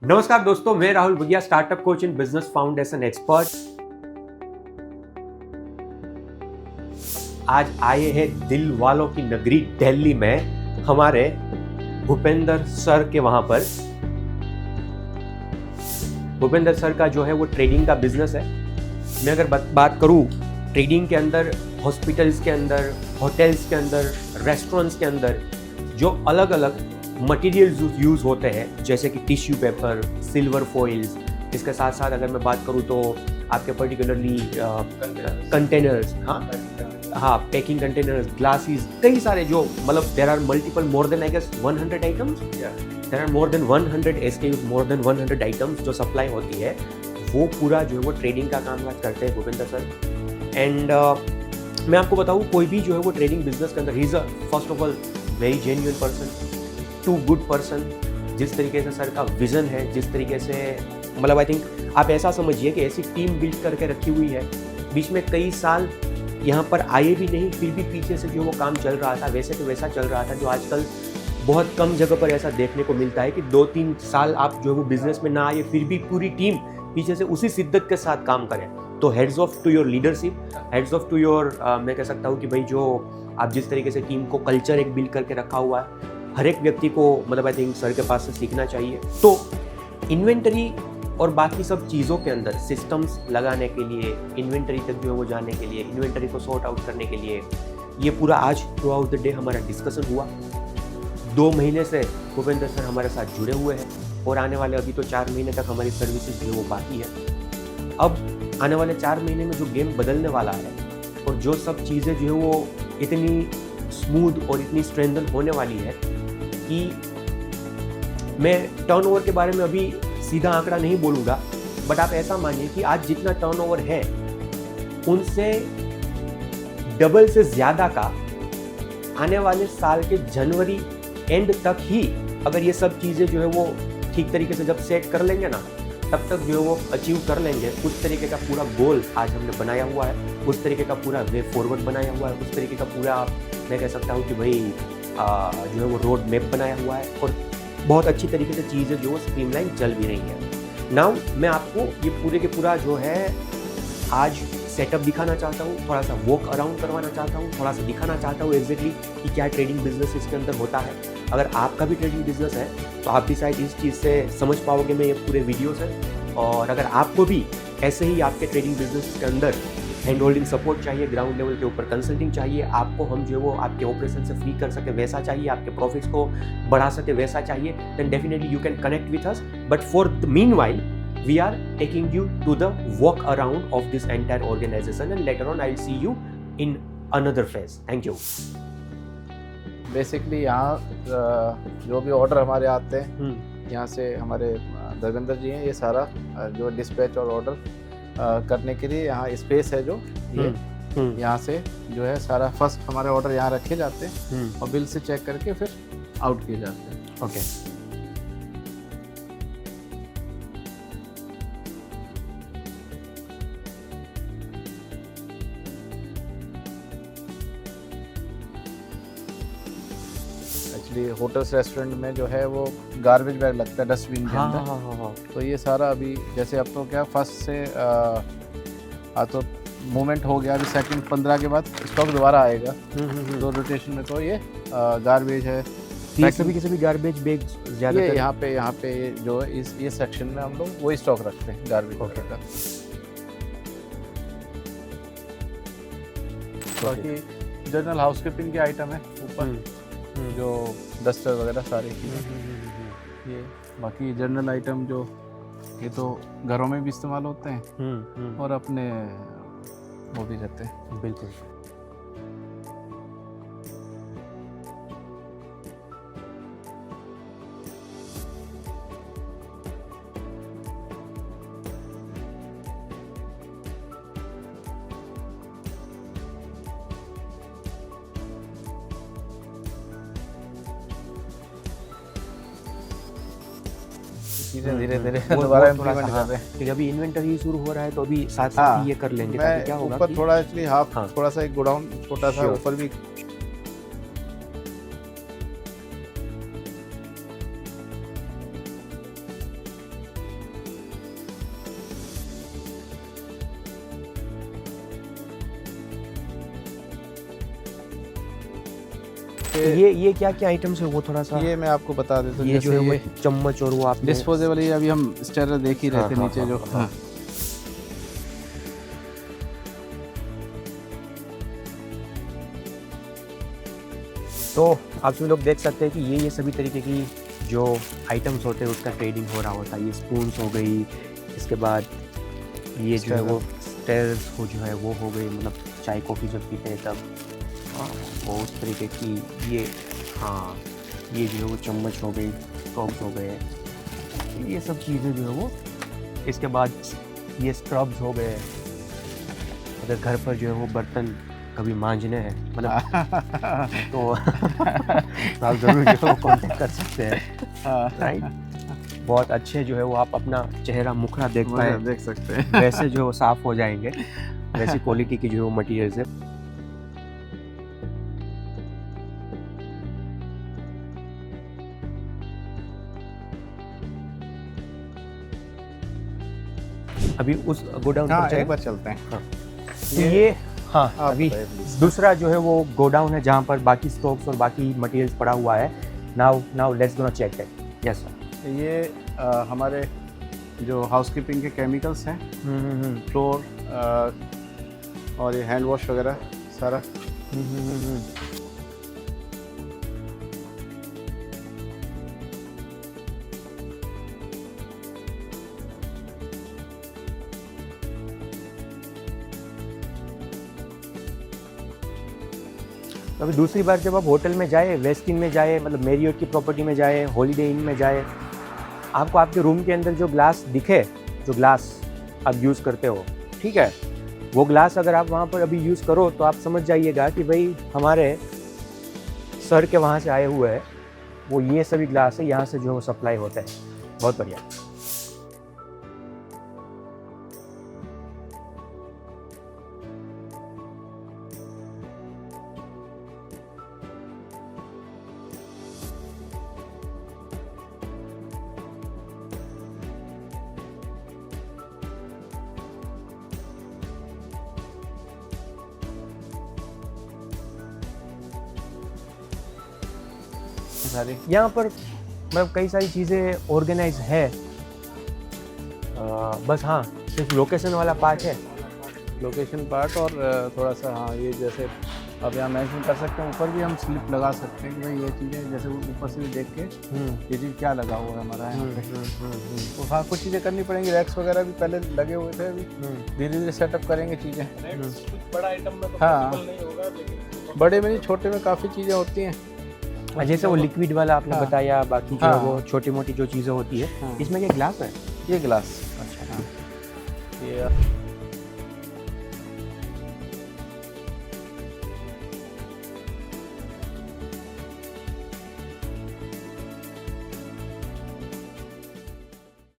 नमस्कार दोस्तों, मैं Rahul Bhugiya, startup coach in business foundation expert. आज आए हैं दिल वालों की नगरी दिल्ली में हमारे भूपेंद्र सर के वहां पर। भूपेंद्र सर का जो है वो ट्रेडिंग का बिजनेस है। मैं अगर बात करूं ट्रेडिंग के अंदर, हॉस्पिटल्स के अंदर, होटल्स के अंदर, रेस्टोरेंट्स के अंदर जो अलग अलग मटेरियल्स यूज़ होते हैं, जैसे कि टिश्यू पेपर, सिल्वर फॉइल्स, इसके साथ साथ अगर मैं बात करूँ तो आपके पर्टिकुलरली कंटेनर्स, हाँ पैकिंग कंटेनर्स, ग्लासेस, कई सारे जो मतलब there are multiple, more than I guess 100 items, there are more than 100 SKUs, more than 100 items जो सप्लाई होती है, वो पूरा जो है वो ट्रेडिंग का काम करते हैं भूपेंद्र सर। एंड मैं आपको बताऊँ, कोई भी जो है वो ट्रेडिंग बिजनेस के अंदर, he is a first of all very genuine person, too good person. जिस तरीके से सर का विजन है, जिस तरीके से मतलब आई थिंक आप ऐसा समझिए कि ऐसी टीम बिल्ड करके रखी हुई है। बीच में कई साल यहाँ पर आए भी नहीं, फिर भी पीछे से जो वो काम चल रहा था वैसे तो वैसा चल रहा था, जो आजकल बहुत कम जगह पर ऐसा देखने को मिलता है कि 2-3 साल आप जो है वो बिजनेस में ना आए फिर भी पूरी टीम पीछे से उसी शिद्दत के साथ काम करें। तो hats off to your leadership, hats off to your मैं कह सकता हूँ कि भाई जो आप जिस तरीके से टीम को कल्चर एक बिल्ड करके रखा हुआ है, हर एक व्यक्ति को मतलब आई थिंक सर के पास से सीखना चाहिए। तो इन्वेंटरी और बाकी सब चीज़ों के अंदर सिस्टम्स लगाने के लिए, इन्वेंटरी तक जो है वो जाने के लिए, इन्वेंटरी को सॉर्ट आउट करने के लिए, ये पूरा आज थ्रू आउट द डे हमारा डिस्कशन हुआ। 2 महीने से भूपेंद्र सर हमारे साथ जुड़े हुए हैं और आने वाले अभी तो 4 महीने तक हमारी सर्विसेज जो है वो बाकी है। अब आने वाले 4 महीने में जो गेम बदलने वाला है और जो सब चीज़ें जो है वो इतनी स्मूथ और इतनी स्ट्रेंथन होने वाली है कि मैं टर्नओवर के बारे में अभी सीधा आंकड़ा नहीं बोलूँगा, बट आप ऐसा मानिए कि आज जितना टर्नओवर है उनसे डबल से ज़्यादा का आने वाले साल के जनवरी एंड तक ही, अगर ये सब चीज़ें जो है वो ठीक तरीके से जब सेट कर लेंगे ना, तब तक जो है वो अचीव कर लेंगे। उस तरीके का पूरा गोल आज हमने बनाया हुआ है, उस तरीके का पूरा वे फॉरवर्ड बनाया हुआ है, उस तरीके का पूरा मैं कह सकता हूँ कि भाई जो है वो रोड मैप बनाया हुआ है और बहुत अच्छी तरीके से चीज़ें जो वो स्ट्रीमलाइन चल भी रही हैं। नाउ मैं आपको ये पूरे के पूरा जो है आज सेटअप दिखाना चाहता हूँ, थोड़ा सा वॉक अराउंड करवाना चाहता हूँ, थोड़ा सा दिखाना चाहता हूँ एग्जैक्टली कि क्या ट्रेडिंग बिजनेस इसके अंदर होता है। अगर आपका भी ट्रेडिंग बिजनेस है तो आप भी शायद इस चीज़ से समझ पाओगे मैं ये पूरे वीडियो से। और अगर आपको भी ऐसे ही आपके ट्रेडिंग बिजनेस के अंदर हैंड होल्डिंग सपोर्ट चाहिए, ग्राउंड लेवल के ऊपर कंसल्टिंग चाहिए, आपको हम जो है वो आपके ऑपरेशन से फ्री कर सके वैसा चाहिए, आपके प्रॉफिट्स को बढ़ा सके वैसा चाहिए, then definitely you can connect with us. But for the meanwhile we are taking you to the walk around of this entire organization and later on I'll see you in another phase. Thank you. Basically यहाँ जो भी order हमारे आते हैं यहाँ से हमारे धर्मेंद्र जी हैं, ये सारा जो डिस्पैच और ऑर्डर करने के लिए यहाँ स्पेस है जो ये यहाँ से जो है सारा फर्स्ट हमारे ऑर्डर यहाँ रखे जाते हैं और बिल से चेक करके फिर आउट किए जाते हैं। ओके। होटल्स रेस्टोरेंट में जो है वो गार्बेज बैग लगता है डस्टबिन के अंदर। तो ये सारा अभी जैसे अब तो क्या फर्स्ट से तो मूवमेंट हो गया, अभी सेकंड 15 के बाद स्टॉक दोबारा आएगा तो रोटेशन में। तो ये गार्बेज है, किसी भी गार्बेज बैग ज़्यादा यहाँ पे जो है ये सेक्शन में हम लोग वही स्टॉक रखते हैं गार्बेज का। बाकी जनरल हाउसकीपिंग के आइटम है ऊपर, जो डस्टर वगैरह सारी चीज़ें ये। बाकी जनरल आइटम जो ये तो घरों में भी इस्तेमाल होते हैं और अपने वो भी रहते हैं। बिल्कुल। चीज़ें धीरे धीरे दोबारा इम्प्लीमेंट कर रहे हैं। कि अभी इन्वेंटरी शुरू हो रहा है तो अभी साथ साथ ये कर लेंगे ताकि क्या होगा ऊपर थोड़ा एक्चुअली थोड़ा सा एक गोडाउन छोटा सा ऊपर भी जैसे ये क्या क्या आइटम्स है वो थोड़ा सा ये मैं आपको बता देता हूँ। ये जो है जैसे वो चम्मच और वो आप डिस्पोजेबल, ये अभी हम स्टेरर देख ही रहे हाँ, थे हाँ, नीचे हाँ, जो हाँ। तो आप सभी लोग देख सकते हैं कि ये सभी तरीके की जो आइटम्स होते हैं उसका ट्रेडिंग हो रहा होता है। ये स्पून्स हो गई, इसके बाद ये जो है वो स्टेयर्स हो जो है वो हो गई, मतलब चाय कॉफ़ी जब पीते हैं तब, वो उस तरीके की ये, हाँ ये जो है वो चम्मच हो गई, कप्स हो गए, ये सब चीज़ें जो है वो। इसके बाद ये स्क्रब्स हो गए, अगर घर पर जो है वो बर्तन कभी मांजने हैं मतलब तो आप ज़रूर जो है वो कॉन्टेक्ट कर सकते हैं, राइट। बहुत अच्छे जो है वो आप अपना चेहरा मुखड़ा देख पाए, देख सकते हैं। वैसे जो है वो साफ़ हो जाएंगे, वैसी क्वालिटी की जो है वो मटीरियल्स है। अभी उस गोडाउन हाँ, पर चलें? एक बार चलते हैं। हाँ। तो ये हाँ आप अभी बताइए please। दूसरा जो है वो गोडाउन है जहाँ पर बाकी स्टॉक्स और बाकी मटेरियल्स पड़ा हुआ है। Now let's gonna check it. Yes sir. ये हमारे जो हाउसकीपिंग के केमिकल्स हैं, फ्लोर और ये हैंड वॉश वगैरह सारा। तो अभी दूसरी बार जब आप होटल में जाए, वेस्ट इन में जाए, मतलब मैरियट की प्रॉपर्टी में जाए, हॉलीडे इन में जाए, आपको आपके रूम के अंदर जो ग्लास दिखे, जो ग्लास आप यूज़ करते हो, ठीक है, वो ग्लास अगर आप वहाँ पर अभी यूज़ करो तो आप समझ जाइएगा कि भाई हमारे सर के वहाँ से आए हुए हैं, वो ये सभी ग्लास है, यहाँ से जो है वो सप्लाई होता है। बहुत बढ़िया। सारी यहाँ पर मतलब कई सारी चीज़ें ऑर्गेनाइज है, बस हाँ सिर्फ लोकेशन वाला पार्ट है। लोकेशन पार्ट और थोड़ा सा, हाँ ये जैसे अब यहाँ मेंशन कर सकते हैं, ऊपर भी हम स्लिप लगा सकते हैं कि भाई ये चीज़ें जैसे ऊपर से भी देख के ये चीज़ क्या लगा हुआ है हमारा यहाँ पे। तो हाँ कुछ चीज़ें करनी पड़ेंगी, रैक्स वगैरह भी पहले लगे हुए थे, अभी धीरे धीरे सेटअप करेंगे चीज़ें। कुछ बड़ा आइटम में तो हाँ। पॉसिबल नहीं होगा, लेकिन बड़े में नहीं, छोटे में काफ़ी चीज़ें होती हैं। जैसे वो लिक्विड वाला आपने हाँ। बताया, बाकी जो हाँ। है वो छोटी मोटी जो चीज़ें होती है। हाँ। इसमें क्या ग्लास है? ये गिलास, अच्छा। ये